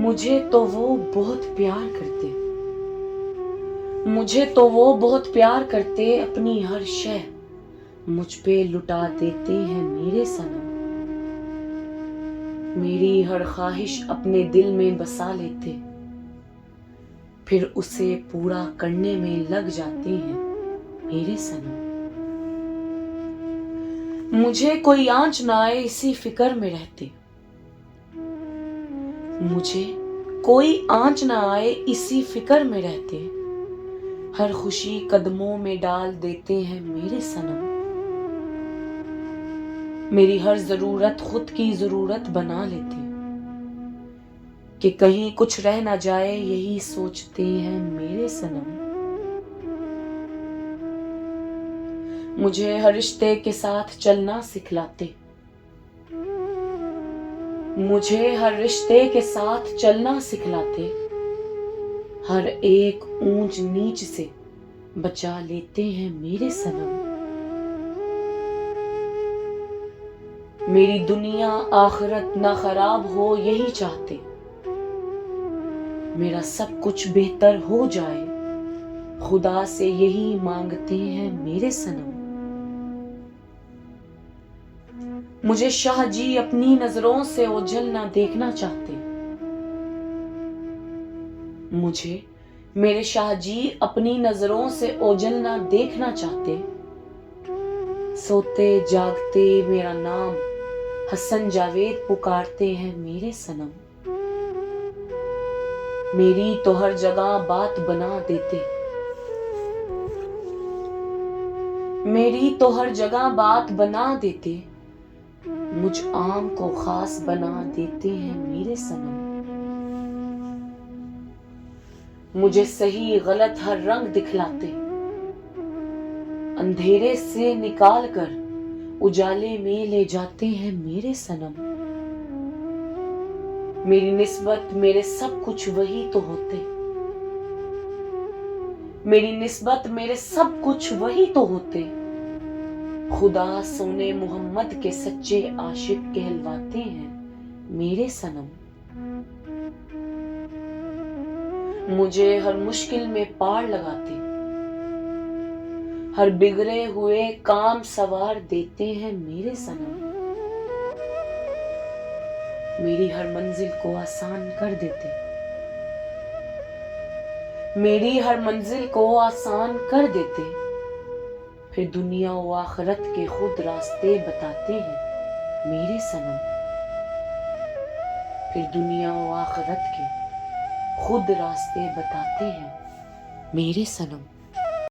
मुझे तो वो बहुत प्यार करते, मुझे तो वो बहुत प्यार करते, अपनी हर शय मुझ पे लुटा देते हैं मेरे सनम। मेरी हर ख्वाहिश अपने दिल में बसा लेते, फिर उसे पूरा करने में लग जाते हैं मेरे सनम। मुझे कोई आंच ना आए इसी फिक्र में रहते, मुझे कोई आंच ना आए इसी फिक्र में रहते, हर खुशी कदमों में डाल देते हैं मेरे सनम। मेरी हर जरूरत खुद की जरूरत बना लेते, कि कहीं कुछ रह ना जाए यही सोचते हैं मेरे सनम। मुझे हर रिश्ते के साथ चलना सिखलाते, मुझे हर रिश्ते के साथ चलना सिखलाते, हर एक ऊंच नीच से बचा लेते हैं मेरे सनम। मेरी दुनिया आखिरत ना खराब हो यही चाहते, मेरा सब कुछ बेहतर हो जाए खुदा से यही मांगते हैं मेरे सनम। मुझे शाह जी अपनी नजरों से ओझल ना देखना चाहते, मुझे मेरे शाह जी अपनी नजरों से ओझल ना देखना चाहते, सोते जागते मेरा नाम हसन जावेद पुकारते हैं मेरे सनम। मेरी तो हर जगह बात बना देते, मेरी तो हर जगह बात बना देते, मुझ आम को खास बना देते हैं मेरे सनम। मुझे सही गलत हर रंग दिखलाते, अंधेरे से निकाल कर उजाले में ले जाते हैं मेरे सनम। मेरी निस्बत मेरे सब कुछ वही तो होते, मेरी निस्बत मेरे सब कुछ वही तो होते, खुदा सोने मोहम्मद के सच्चे आशिक कहलवाते हैं मेरे सनम। मुझे हर मुश्किल में पार लगाते, हर बिगड़े हुए काम सवार देते हैं मेरे सनम। मेरी हर मंजिल को आसान कर देते, मेरी हर मंजिल को आसान कर देते, फिर दुनिया व आखिरत के खुद रास्ते बताते हैं मेरे सनम। फिर दुनिया व आखिरत के खुद रास्ते बताते हैं मेरे सनम।